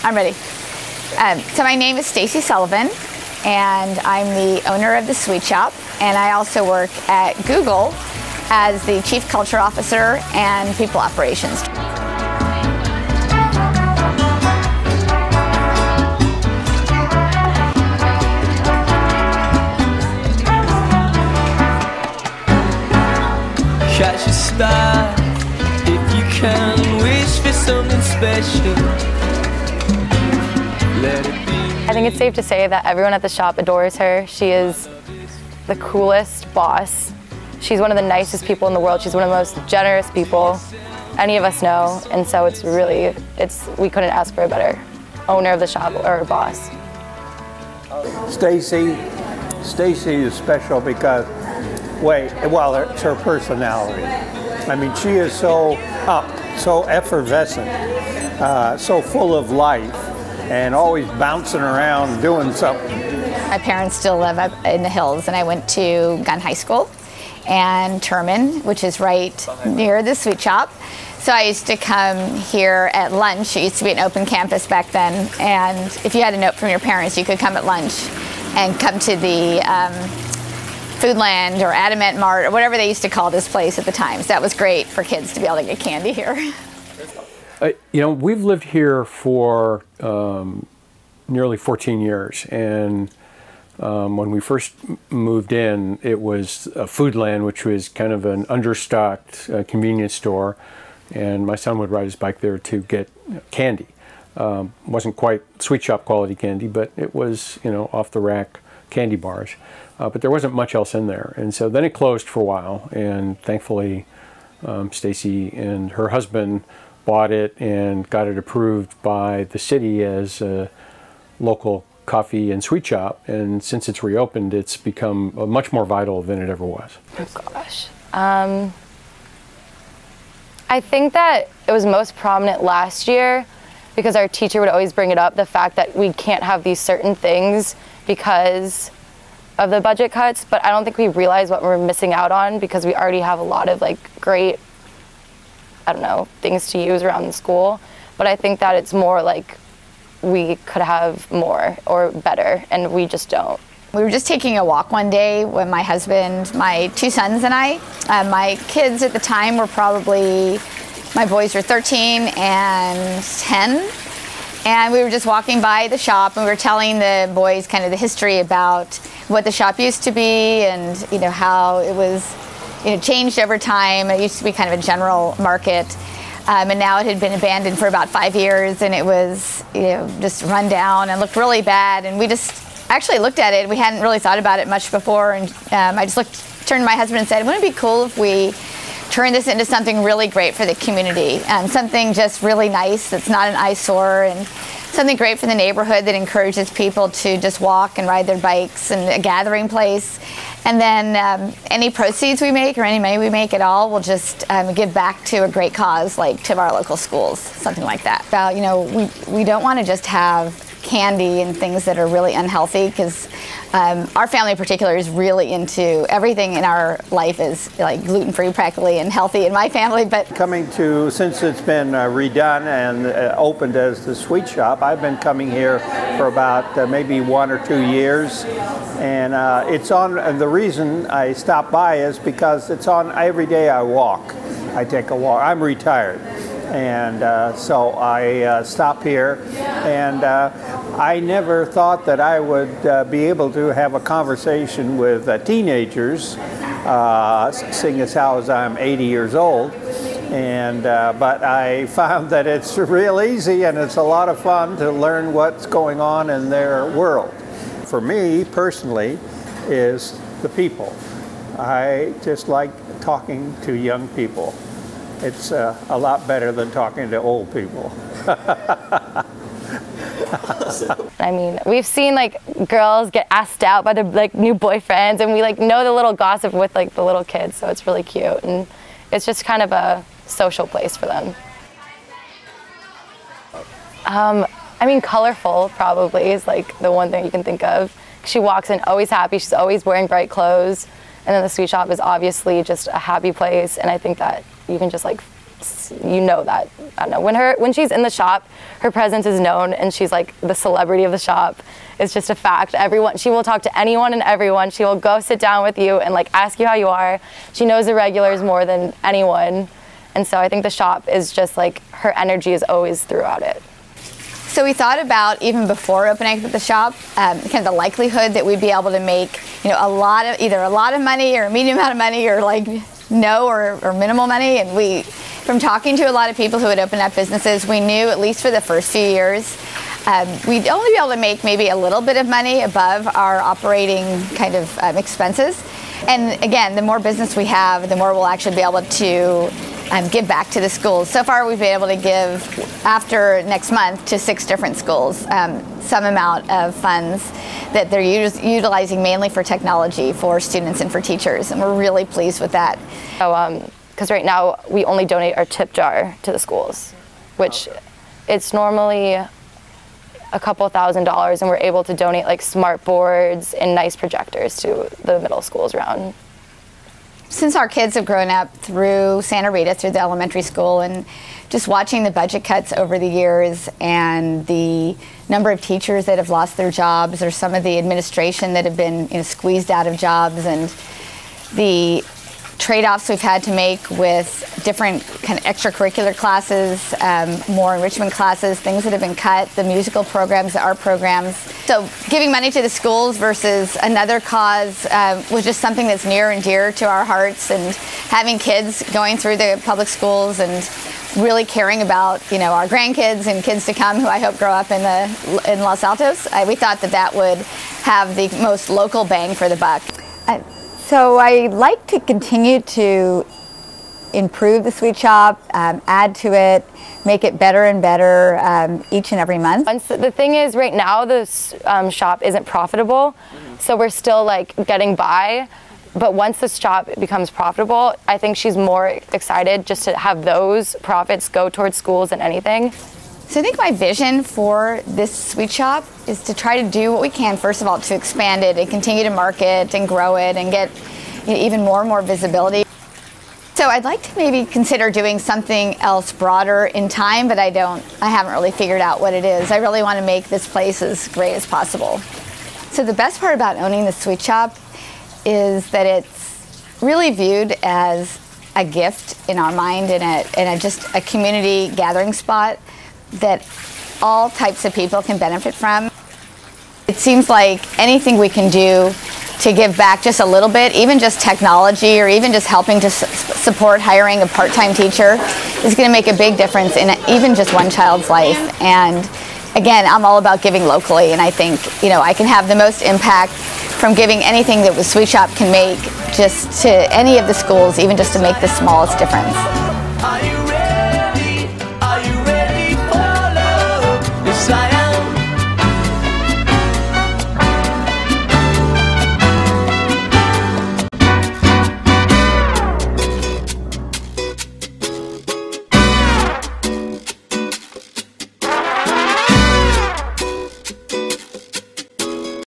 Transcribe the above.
I'm ready. So my name is Stacy Sullivan, and I'm the owner of the Sweet Shop, and I also work at Google as the Chief Culture Officer and People Operations. Catch a star if you can, wish for something special. Let it be. I think it's safe to say that everyone at the shop adores her. She is the coolest boss. She's one of the nicest people in the world. She's one of the most generous people any of us know, and so we couldn't ask for a better owner of the shop or boss. Stacy is special because, well, it's her personality. I mean, she is so up, so effervescent, so full of life, and always bouncing around doing something. My parents still live up in the hills, and I went to Gunn High School and Terman, which is right near the Sweet Shop. So I used to come here at lunch. It used to be an open campus back then, and if you had a note from your parents, you could come at lunch and come to the Foodland or Adamant Mart or whatever they used to call this place at the time. So that was great for kids to be able to get candy here. You know, we've lived here for nearly 14 years, and when we first moved in, it was a Foodland, which was kind of an understocked convenience store, and my son would ride his bike there to get candy. Wasn't quite Sweet Shop quality candy, but it was, you know, off the rack candy bars. But there wasn't much else in there, and so then it closed for a while, and thankfully Stacy and her husband bought it and got it approved by the city as a local coffee and sweet shop, and since it's reopened, it's become much more vital than it ever was. Oh gosh. I think that it was most prominent last year because our teacher would always bring it up, the fact that we can't have these certain things because of the budget cuts, but I don't think we realize what we're missing out on because we already have a lot of like great, I don't know, things to use around the school. But I think that it's more like we could have more or better, and we just don't. We were just taking a walk one day with my husband, my two sons, and I. My kids at the time were probably, my boys were 13 and 10. And we were just walking by the shop, and we were telling the boys kind of the history about what the shop used to be, and you know how it was, you know, changed over time. It used to be kind of a general market, and now it had been abandoned for about 5 years, and it was, you know, just run down and looked really bad. And we just actually looked at it. We hadn't really thought about it much before, and I just turned to my husband and said, "Wouldn't it be cool if we turn this into something really great for the community, and something just really nice that's not an eyesore, and something great for the neighborhood that encourages people to just walk and ride their bikes, and a gathering place. And then any proceeds we make or any money we make at all, we'll just give back to a great cause, like to our local schools, something like that." You know, we don't want to just have candy and things that are really unhealthy, because our family in particular is really into everything in our life is like gluten-free practically and healthy in my family. But since it's been redone and opened as the Sweet Shop, I've been coming here for about maybe 1 or 2 years, and it's on. The reason I stop by is because it's on every day I walk. I take a walk. I'm retired. And so I stop here, and I never thought that I would be able to have a conversation with teenagers, seeing as how I'm 80 years old. And but I found that it's real easy, and it's a lot of fun to learn what's going on in their world. For me personally, is the people. I just like talking to young people. It's a lot better than talking to old people. I mean, we've seen like girls get asked out by their like new boyfriends, and we like know the little gossip with like the little kids, so it's really cute, and it's just kind of a social place for them. I mean, colorful probably is like the one thing you can think of. She walks in always happy, she's always wearing bright clothes, and then the Sweet Shop is obviously just a happy place, and I think that you can just like you know that. I don't know, when she's in the shop, her presence is known, and she's like the celebrity of the shop. It's just a fact. She will talk to anyone and everyone. She will go sit down with you and like ask you how you are. She knows the regulars more than anyone. And so I think the shop is just like, her energy is always throughout it. So we thought about, even before opening up the shop, kind of the likelihood that we'd be able to make, either a lot of money or a medium amount of money, or like no or minimal money. And from talking to a lot of people who had opened up businesses, we knew at least for the first few years, we'd only be able to make maybe a little bit of money above our operating kind of expenses. And again, the more business we have, the more we'll actually be able to give back to the schools. So far, we've been able to give, after next month, to 6 different schools some amount of funds that they're utilizing mainly for technology for students and for teachers, and we're really pleased with that. Because right now we only donate our tip jar to the schools, which it's normally a couple $1,000s, and we're able to donate like smart boards and nice projectors to the middle schools around. Since our kids have grown up through Santa Rita, through the elementary school, and just watching the budget cuts over the years and the number of teachers that have lost their jobs, or some of the administration that have been squeezed out of jobs, and the trade-offs we've had to make with different kind of extracurricular classes, more enrichment classes, things that have been cut, the musical programs, the art programs. So giving money to the schools versus another cause was just something that's near and dear to our hearts, and having kids going through the public schools and really caring about our grandkids and kids to come, who I hope grow up in Los Altos. We thought that would have the most local bang for the buck. So I like to continue to improve the sweet shop, add to it, make it better and better each and every month. The thing is, right now the shop isn't profitable, so we're still like getting by. But once the shop becomes profitable, I think she's more excited just to have those profits go towards schools than anything. So I think my vision for this sweet shop is to try to do what we can, first of all, to expand it and continue to market and grow it and get even more and more visibility. So I'd like to maybe consider doing something else broader in time, but I haven't really figured out what it is. I really want to make this place as great as possible. So the best part about owning the sweet shop is that it's really viewed as a gift in our mind, and just a community gathering spot that all types of people can benefit from. It seems like anything we can do to give back just a little bit, even just technology, or even just helping to support hiring a part-time teacher, is going to make a big difference in even just one child's life. And again, I'm all about giving locally, and I think I can have the most impact from giving anything that the sweet shop can make just to any of the schools, even just to make the smallest difference.